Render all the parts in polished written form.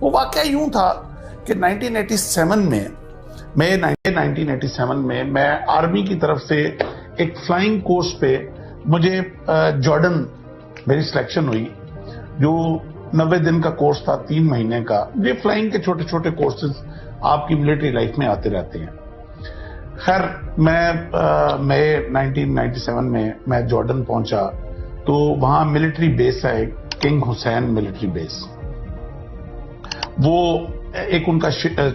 وہ واقعہ یوں تھا کہ 1987 میں میں آرمی کی طرف سے ایک فلائنگ کورس پہ مجھے جارڈن میری سلیکشن ہوئی، جو 90 دن کا کورس تھا، 3 مہینے کا. یہ فلائنگ کے چھوٹے چھوٹے کورسز آپ کی ملٹری لائف میں آتے رہتے ہیں. خیر میں 1997 میں جارڈن پہنچا تو وہاں ملٹری بیس ہے، کنگ حسین ملٹری بیس. وہ ایک ان کا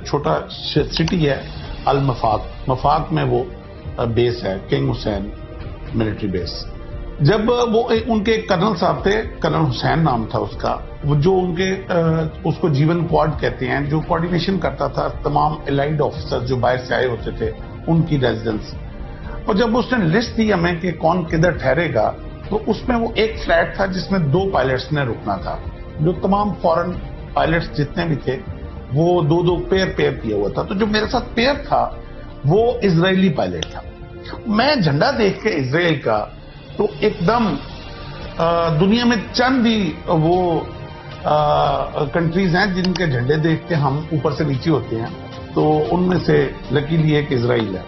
چھوٹا سٹی ہے المفاق، مفاق میں وہ بیس ہے، کنگ حسین ملٹری بیس. جب وہ ان کے کرنل صاحب تھے، کرنل حسین نام تھا اس کا، جو ان کے اس کو جیون کوارڈ کہتے ہیں، جو کوارڈینیشن کرتا تھا تمام الائڈ آفیسر جو باہر سے آئے ہوتے تھے ان کی ریزیڈنس. اور جب اس نے لسٹ دی ہمیں کہ کون کدھر ٹھہرے گا، تو اس میں وہ ایک فلیٹ تھا جس میں 2 پائلٹس نے رکنا تھا. جو تمام فورن پائلٹس جتنے بھی تھے وہ 2 پیئر کیا ہوا تھا. تو جو میرے ساتھ پیئر تھا وہ اسرائیلی پائلٹ تھا. میں جھنڈا دیکھ کے اسرائیل کا تو ایک دم دنیا میں چند ہی وہ کنٹریز ہیں جن کے جھنڈے دیکھ کے ہم اوپر سے نیچے ہوتے ہیں، تو ان میں سے لکیلی ایک اسرائیل ہے.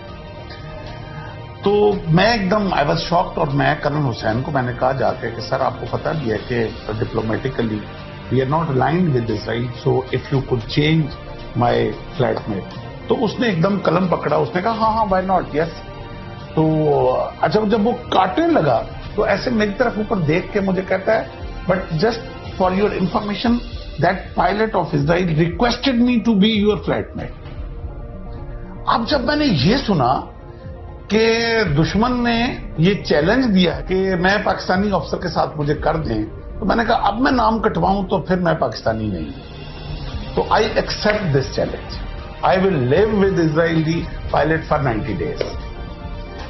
تو میں ایک دم آئی واز شاکڈ، اور میں کرنل حسین کو میں نے کہا جا کے کہ سر آپ کو پتہ بھی ہے کہ diplomatically we are not aligned with Israel, so if you could change my flatmate. تو اس نے ایک دم قلم پکڑا، اس نے کہا ہاں وائی ناٹ، یس. تو اچھا جب وہ کاٹنے لگا تو ایسے میری طرف اوپر دیکھ کے مجھے کہتا ہے but just for your information that pilot of Israel requested me to be your flat mate. اب جب میں نے یہ سنا کہ دشمن نے یہ چیلنج دیا کہ میں پاکستانی افسر کے ساتھ مجھے کر دیں، تو میں نے کہا اب میں نام کٹواؤں تو پھر میں پاکستانی نہیں. تو I accept this challenge. I will live with Israeli pilot for 90 days.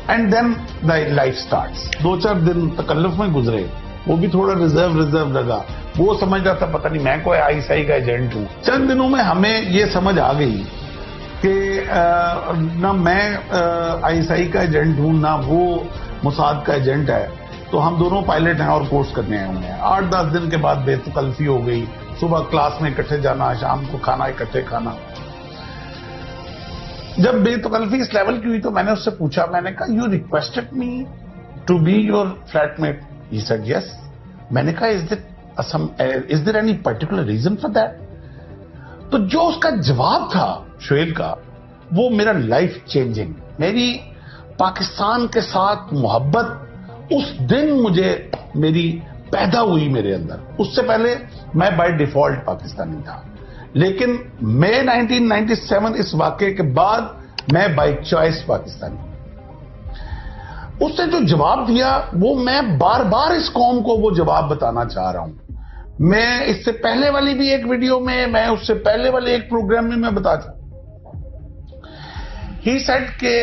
And then the life starts. 2-4 دن تکلف میں گزرے، وہ بھی تھوڑا ریزرو لگا. وہ سمجھ رہا تھا پتہ نہیں میں کوئی آئی ایس آئی کا ایجنٹ ہوں. چند دنوں میں ہمیں یہ سمجھ آ گئی کہ نہ میں آئی ایس آئی کا ایجنٹ ہوں نہ وہ موساد کا ایجنٹ ہے. تو ہم دونوں پائلٹ ہیں اور کورس کرنے آئے ہوئے ہیں. 8-10 دن کے بعد بے تکلفی ہو گئی. صبح کلاس میں اکٹھے جانا، شام کو کھانا اکٹھے کھانا. جب بے تکلفی اس لیول کی ہوئی تو میں نے اس سے پوچھا، میں نے کہا you requested me to be your flat meat. He said yes. میں نے کہا is there any particular reason for that? تو جو اس کا جواب تھا شعیل کا، وہ میرا لائف چینجنگ، میری پاکستان کے ساتھ محبت اس دن مجھے میری پیدا ہوئی میرے اندر. اس سے پہلے میں بائی ڈیفالٹ پاکستانی تھا، لیکن مئی 1997 اس واقعے کے بعد میں بائی چوائس پاکستانی. اس نے جو جواب دیا وہ میں بار بار اس قوم کو وہ جواب بتانا چاہ رہا ہوں. میں اس سے پہلے والی بھی ایک ویڈیو میں اس سے پہلے والے ایک پروگرام میں بتا چاہتا. ہی سیڈ کہ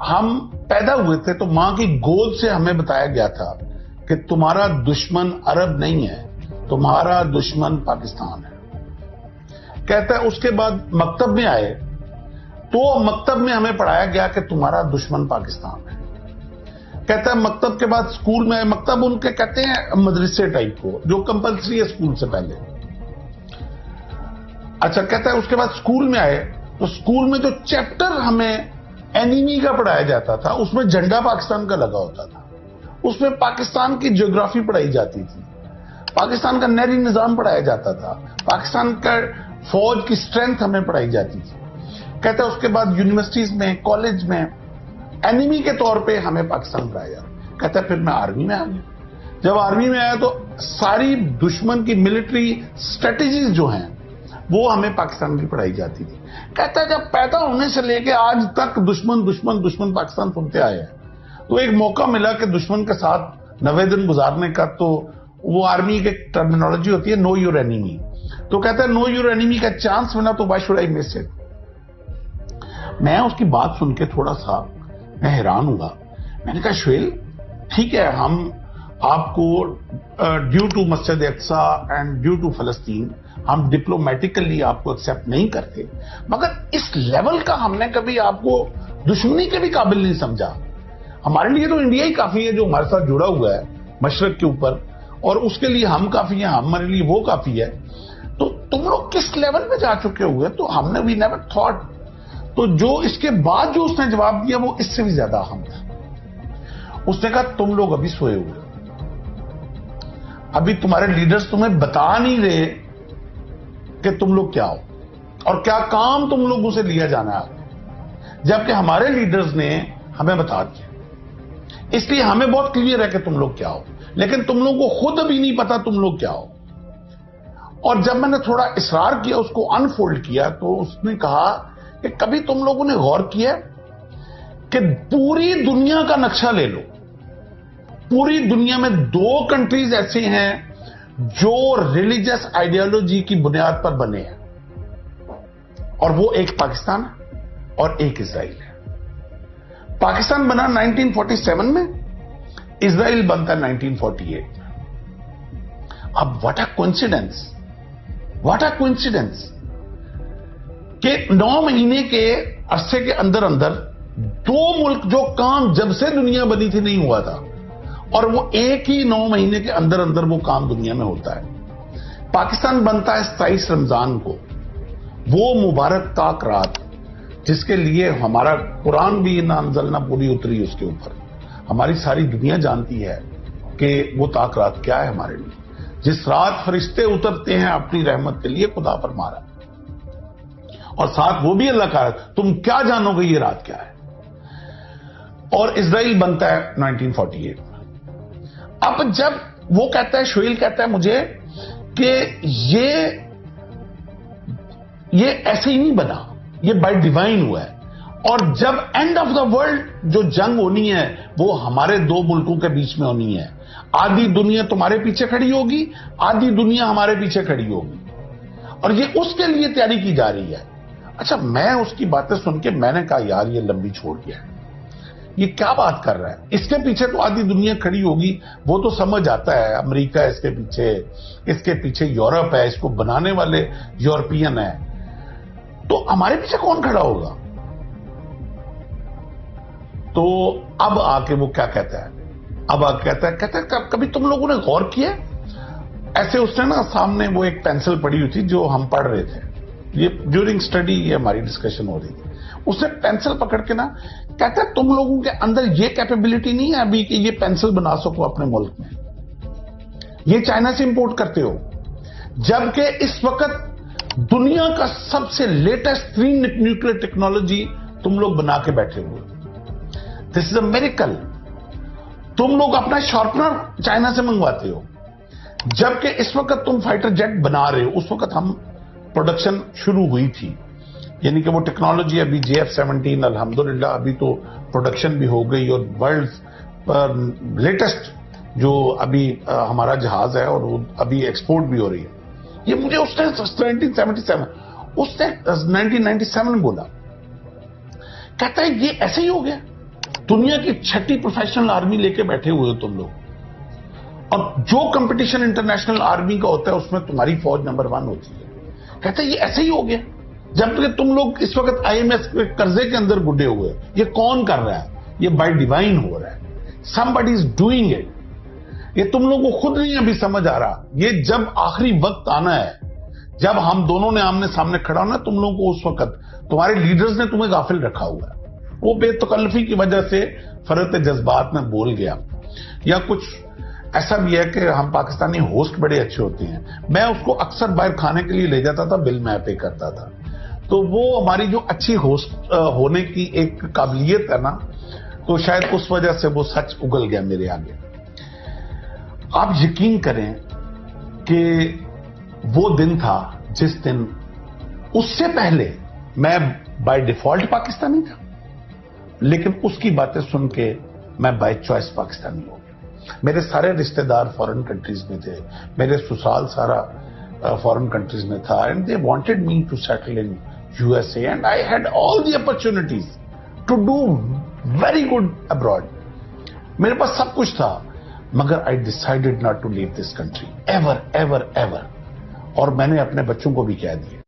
ہم پیدا ہوئے تھے تو ماں کی گود سے ہمیں بتایا گیا تھا کہ تمہارا دشمن عرب نہیں ہے، تمہارا دشمن پاکستان ہے. کہتا ہے اس کے بعد مکتب میں آئے تو مکتب میں ہمیں پڑھایا گیا کہ تمہارا دشمن پاکستان ہے. کہتا ہے مکتب کے بعد اسکول میں، مکتب ان کے کہتے ہیں مدرسے ٹائپ کو جو کمپلسری ہے اسکول سے پہلے. اچھا کہتا ہے اس کے بعد اسکول میں آئے تو اسکول میں جو چیپٹر ہمیں اینیمی کا پڑھایا جاتا تھا اس میں جھنڈا پاکستان کا لگا ہوتا تھا. اس میں پاکستان کی جغرافی پڑھائی جاتی تھی، پاکستان کا نہری نظام پڑھایا جاتا تھا، پاکستان کا فوج کی اسٹرینتھ ہمیں پڑھائی جاتی تھی. کہتا ہے اس کے بعد یونیورسٹیز میں، کالج میں اینیمی کے طور پہ ہمیں پاکستان پڑھایا جاتا. کہتا ہے پھر میں آرمی میں آ گیا. جب آرمی میں آیا تو ساری دشمن کی ملٹری اسٹریٹجیز جو ہیں وہ ہمیں پاکستان کی پڑھائی جاتی تھی. کہتا ہے جب پیدا ہونے سے لے کے آج تک دشمن پاکستان سنتے آئے ہیں، تو ایک موقع ملا کہ دشمن کے ساتھ 90 دن گزارنے کا. تو وہ آرمی کی ٹرمینالوجی ہوتی ہے نو یور اینیمی. تو کہتا ہے نو یور اینیمی کا چانس ملا تو why should I miss it. میں اس کی بات سن کے تھوڑا سا میں حیران ہوا. میں نے کہا شعیل ٹھیک ہے، ہم آپ کو due to Masjid Aqsa and due to فلسطین ہم ڈپلومیٹیکلی آپ کو ایکسپٹ نہیں کرتے، مگر اس لیول کا ہم نے کبھی آپ کو دشمنی کے بھی قابل نہیں سمجھا. ہمارے لیے تو انڈیا ہی کافی ہے جو ہمارے ساتھ جڑا ہوا ہے مشرق کے اوپر، اور اس کے لیے ہم کافی ہیں، ہمارے لیے وہ کافی ہے. تو تم لوگ کس لیول پہ جا چکے ہوئے؟ تو ہم نے وی نیور تھاٹ. تو جو اس کے بعد جو اس نے جواب دیا وہ اس سے بھی زیادہ اہم تھا. اس نے کہا تم لوگ ابھی سوئے ہوئے، ابھی تمہارے لیڈرز تمہیں بتا نہیں رہے کہ تم لوگ کیا ہو اور کیا کام تم لوگوں سے لیا جانا ہے، جبکہ ہمارے لیڈرز نے ہمیں بتا دیا. اس لیے ہمیں بہت کلیئر ہے کہ تم لوگ کیا ہو، لیکن تم لوگوں کو خود ابھی نہیں پتا تم لوگ کیا ہو. اور جب میں نے تھوڑا اصرار کیا، اس کو انفولڈ کیا، تو اس نے کہا کہ کبھی تم لوگوں نے غور کیا کہ پوری دنیا کا نقشہ لے لو، پوری دنیا میں 2 کنٹریز ایسے ہیں جو ریلیجس آئیڈیالوجی کی بنیاد پر بنے ہیں، اور وہ ایک پاکستان ہے اور ایک اسرائیل ہے. پاکستان بنا 1947 میں، اسرائیل بنتا 1948 میں. اب what a coincidence, what a coincidence کہ 9 مہینے کے عرصے کے اندر اندر 2 ملک جو کام جب سے دنیا بنی تھی نہیں ہوا تھا، اور وہ ایک ہی 9 مہینے کے اندر اندر وہ کام دنیا میں ہوتا ہے. پاکستان بنتا ہے 27 رمضان کو، وہ مبارک تاک رات جس کے لیے ہمارا قرآن بھی نہ انزلنا پوری اتری اس کے اوپر. ہماری ساری دنیا جانتی ہے کہ وہ تاک رات کیا ہے ہمارے لیے. جس رات فرشتے اترتے ہیں اپنی رحمت کے لیے، خدا فرما رہا، اور ساتھ وہ بھی اللہ کا ہے، تم کیا جانو گے یہ رات کیا ہے. اور اسرائیل بنتا ہے 1948 میں. اب جب وہ کہتا ہے، شعیل کہتا ہے مجھے کہ یہ ایسے ہی نہیں بنا، یہ بائی ڈیوائن ہوا ہے. اور جب اینڈ آف دا ورلڈ جو جنگ ہونی ہے وہ ہمارے 2 ملکوں کے بیچ میں ہونی ہے. آدھی دنیا تمہارے پیچھے کھڑی ہوگی، آدھی دنیا ہمارے پیچھے کھڑی ہوگی، اور یہ اس کے لیے تیاری کی جا رہی ہے. اچھا، میں اس کی باتیں سن کے میں نے کہا یار یہ لمبی چھوڑ گیا ہے، یہ کیا بات کر رہا ہے. اس کے پیچھے تو آدھی دنیا کھڑی ہوگی، وہ تو سمجھ آتا ہے. امریکہ اس کے پیچھے یورپ ہے، اس کو بنانے والے یورپین ہیں، تو ہمارے پیچھے کون کھڑا ہوگا. تو اب آ کے وہ کیا کہتا ہے، اب آ کے کہتا ہے کبھی تم لوگوں نے غور کیا؟ ایسے اس نے نا سامنے وہ ایک پینسل پڑی ہوئی تھی جو ہم پڑھ رہے تھے، یہ ڈیورنگ اسٹڈی یہ ہماری ڈسکشن ہو رہی تھی. اس نے پینسل پکڑ کے نا کہتا ہے تم لوگوں کے اندر یہ کیپیبلٹی نہیں ہے ابھی کہ یہ پینسل بنا سکو اپنے ملک میں، یہ چائنا سے امپورٹ کرتے ہو، جبکہ اس وقت دنیا کا سب سے لیٹسٹ نیوکلیر ٹیکنالوجی تم لوگ بنا کے بیٹھے ہوئے. دس از اے میریکل. تم لوگ اپنا شارپنر چائنا سے منگواتے ہو، جبکہ اس وقت تم فائٹر جیٹ بنا رہے ہو. اس وقت ہم پروڈکشن شروع ہوئی تھی، یعنی کہ وہ ٹیکنالوجی ابھی JF-17 الحمدللہ ابھی تو پروڈکشن بھی ہو گئی، اور ورلڈ لیٹسٹ جو ابھی ہمارا جہاز ہے اور وہ ابھی ایکسپورٹ بھی ہو رہی ہے. یہ مجھے اس نے 1997 بولا. کہتا ہے یہ ایسے ہی ہو گیا، دنیا کی 6ٹھی پروفیشنل آرمی لے کے بیٹھے ہوئے ہو تم لوگ، اور جو کمپٹیشن انٹرنیشنل آرمی کا ہوتا ہے اس میں تمہاری فوج نمبر 1 ہوتی ہے. کہتا ہے یہ ایسے ہی ہو گیا، جبکہ تم لوگ اس وقت IMF کے قرضے کے اندر گڈے ہوئے. یہ کون کر رہا ہے؟ یہ بائی ڈیوائن ہو رہا ہے. somebody is doing it. یہ تم لوگوں کو خود نہیں ابھی سمجھ آ رہا. یہ جب آخری وقت آنا ہے، جب ہم دونوں نے آمنے سامنے کھڑا ہونا، تم لوگوں کو اس وقت تمہارے لیڈرز نے تمہیں غافل رکھا ہوا ہے. وہ بے تکلفی کی وجہ سے فرط جذبات میں بول گیا، یا کچھ ایسا بھی ہے کہ ہم پاکستانی ہوسٹ بڑے اچھے ہوتے ہیں. میں اس کو اکثر باہر کھانے کے لیے لے جاتا تھا، بل میں پے کرتا تھا. تو وہ ہماری جو اچھی ہوسٹ ہونے کی ایک قابلیت ہے نا، تو شاید اس وجہ سے وہ سچ اگل گیا میرے آگے. آپ یقین کریں کہ وہ دن تھا جس دن، اس سے پہلے میں بائی ڈیفالٹ پاکستانی تھا، لیکن اس کی باتیں سن کے میں بائی چوائس پاکستانی ہو گیا. میرے سارے رشتہ دار فورن کنٹریز میں تھے، میرے سسرال سارا فورن کنٹریز میں تھا، and they wanted me to settle in USA, and I had all the opportunities to do very good abroad. میرے پاس سب کچھ تھا، مگر I decided not to leave this country ever. اور میں نے اپنے بچوں کو بھی کہہ دیا